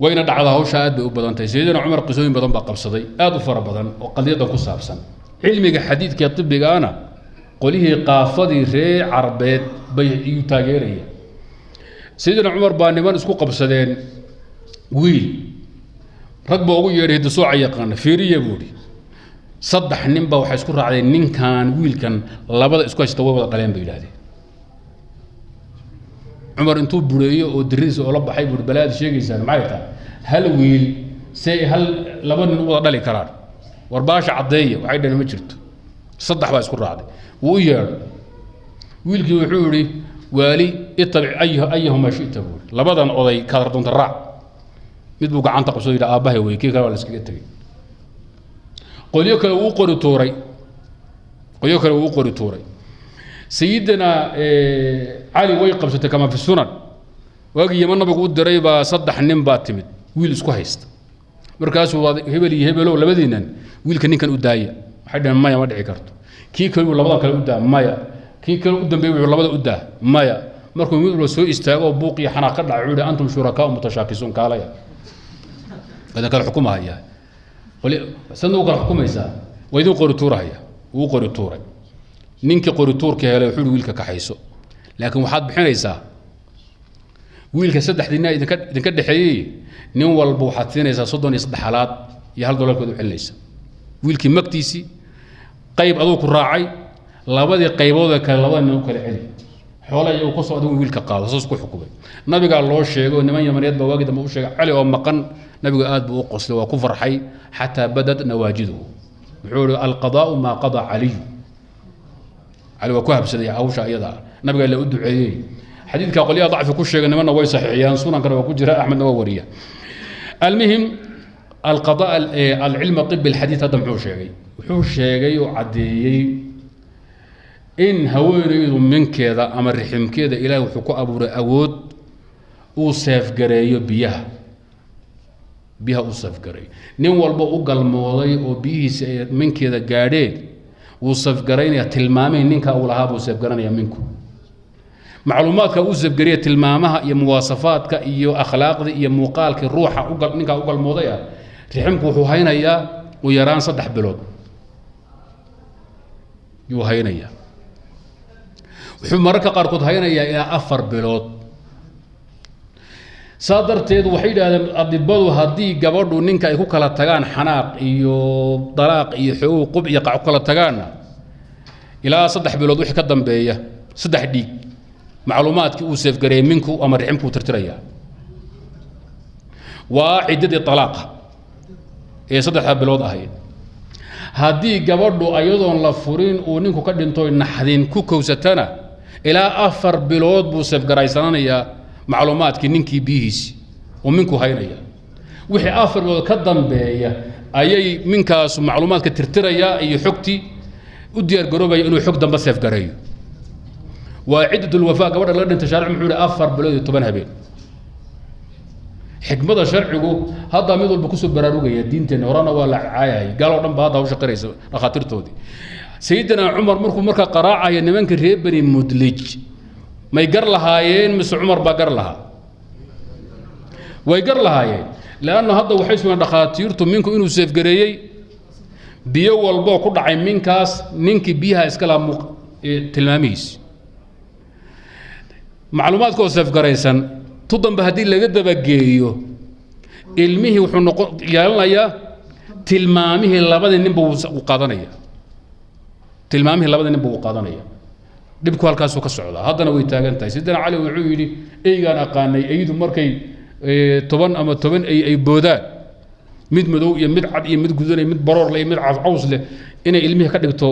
wayna dhacda hawsha aad bay u badan tahay sayyidina Umar qisooyin badan baa qabsaday aad u fara badan oo qadiyadan ku saabsan cilmiga xadiidka iyo tibbigaana qolihii qaafadii reer Carbeed bay u taageerayeen sayyidina Umar baa niman isku qabsadeen wiil rag baa ugu yeeray dusoo yaqaan fiiriye buuri saddex nin baa waxa isku raacday ninkan wiilkan labada isku haysta wada dhaleen bay yiraahdeen Umar intuu bureeyo oo diriis oo la baxay bur balaad sheegaysan maxay hal wiil say hal laba nin wada dhali karaan warbaasha cadeeyo waxay dhan ma jirto saddex baa isku raacday wuu yeer wiilkii wuxuu yiri waali itabi ayhuma shi'ta bur labadan oday ka doonta raac mid buu gacanta qabsoo yiri aabahay way kii kale la iskaga tagay qoliyo kale uu qori tuuray سيدنا علي ويقبسته كما في السنن واجي يمن نبي قد دريبا صدح نم باتمد ويل اسكو هيست مركاس هبلو لبدينن ويل كان كان ودايا حدا ما ما دحي كرتو كي كلو لبدا كلا ودا مايا كي كلو دنبي لبدا ودا مايا markuu mid loo soo istaago buuq iyo xanaaq ka dhacuuda antum shuraka mutashaakisun kaalaya bada kala xukumaaya wali sanoo kala xukumaysa waydu qorituuraya uu qorituuray ninka qorituurka helay wuxuu wiilka ka xayso laakiin waxaad bixinaysaa wiilka saddex dinaa idinka dhaxeeyay nin walba waxaad siinaysaa 33 xalaad iyo $1 koodu xilnaysa wiilkii magtiisi qayb adoo ku raacay labadii qaybood kale labada nin kala celi xoolaha uu ku soo adoo wiilka qaado soo isku xukumay nabiga loo sheego niman yamaneed baa waagida ma u sheegay cali oo maqan nabiga aad buu u qoslay waa ku farxay hatta badad nawaajiduhu wuxuu al-qadaa ma qada ali على وكهب سدي عوشة أيضا نبغى اللي أدعو عليه حديث كقولي ضعف كل شيء إنما نوي صحيحيان سنن كانوا كجراء أحمد نوورية المهم القضاء العلم طب الحديث هذا محوش شيء وعدي إن هوري من كذا أمر رحم كذا إلى وحكو أبو رأود وصف جري بها وصف جري نوال بقول موضي وبيه من كذا جاري وصف جرينا تلمامه إنك أولها وصف جرينا منكم معلوماتك وصف جرينا تلمامها يا مواصفاتك يا أخلاق يا مقالك الروح أقل إنك أقل موضيع رحمك وحينا يا ويران صدح بلود يوهينا يا وحمرك قارقود هينا يا إلى أفر بلود صادرتيد وحيد أدبادو هدي جبردو نينكا يكو كلا تجان حناق يو طلاق يحقوق يقع كلا تجان إلى صدح بلود وحي كدم بيه صدح دي معلومات كوسف جري منكو أمر رحمكو ترتريا وعدة الطلاق هي صدح بلود أهي هدي جبردو أيضا لفورين ونينكو كدين توي نحدين كوكو ستنا إلى أفر بلود بوسف جري سنانيا معلومات كنينكي بيهيس ومنكو هينيا وحي آفر وكدن بيا أي منكاس معلومات كترتريا أي حكتي ودير قروبي إنه حك دم بس يفقريه وعدة الوفاء قبل الله أنت شارع محول آفر بلود تبنها بين حكمة شرعه هذا ميدل بكسب براروجي الدين تنورانا ولا عاي قالوا دم بهذا وش قريس لخاطر تودي سيدنا عمر مركو قراعة يعني منك ريبني مدلج ما يقر لهايين مس عمر بقر لها ويقر لهايين لأنه هذا وحيس من دخاتيرته منكم إنه سيف قريي بيو والبو كل عين منكاس ننكي بيها إسكالها تلاميذ معلومات كو سيف قريسان تضم بهدي اللي قد بقيو علمه وحنو يالنا يا تلمامه اللي بدأ نبو وقادنيا تلمامه اللي بدأ نبو وقادنيا dhibku halkaas ka socda hadana way taagan tahay sidana cali wuxuu yiri eegaan aqaanay eeydu markay 10 ama 10 ay boodaan mid madow iyo mid cad iyo mid gudanay mid baroor leh mid caws leh inay ilmihi ka dhigto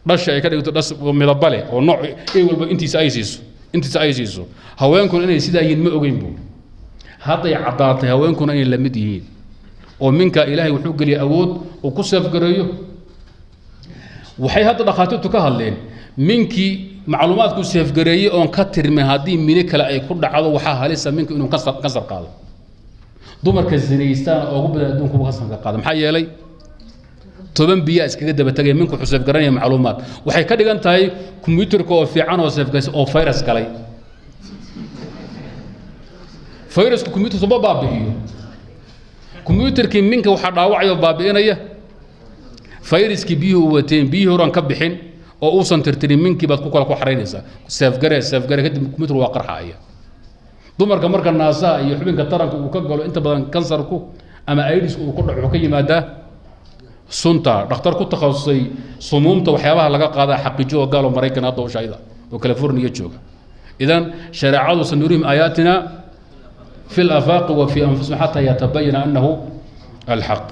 dhasha ay ka dhigto dhas midab leh oo nooc ay walba intiisa ay siiso haweenkuna inay sidaa yiin ma ogeyn buu hadda ay cadaatay haweenkuna inay la mid yihiin oo minka ilaahay wuxuu galiyay awood oo ku safgareeyo waxay hadda dhaqaatiirtu ka hadleen minkii macluumaadku safgareeyay oo ka tirmay hadii mine kale ay ku dhacdo waxa halisa minka inuu ka sar qaado dumarka zinaystaan oo ugu badan adduunka ka sar qaado maxaa yeelay toban biya iskaga daba tagay minku xusaf garanaya macluumaad waxay ka dhigan tahay kombiyuutarka oo fiican oo safgays oo virus galay virusku kombiyuutarka baabi'iyo كمبيوتركي منك waxaa dhaawacay baabiinaya fayraskii biyuhu wateen biyuhu horan ka bixin oo uusan tirtirin minkii baad ku kala ku xareynaysaa safgare kadib computer waa qarxaya dumarka marka naasa iyo xubinka taranka uu ka galo inta badan kansarku ama AIDS uu ku dhaco ka yimaada sunta dhakhtar ku takhasusay sumuumta waxyaabaha laga qaada xaqiijo oo gaalo Mareykan hadda oo shayda oo California jooga idan shariicadu sanurihim ayatina في الآفاق وفي أنفسهم حتى يتبين أنه الحق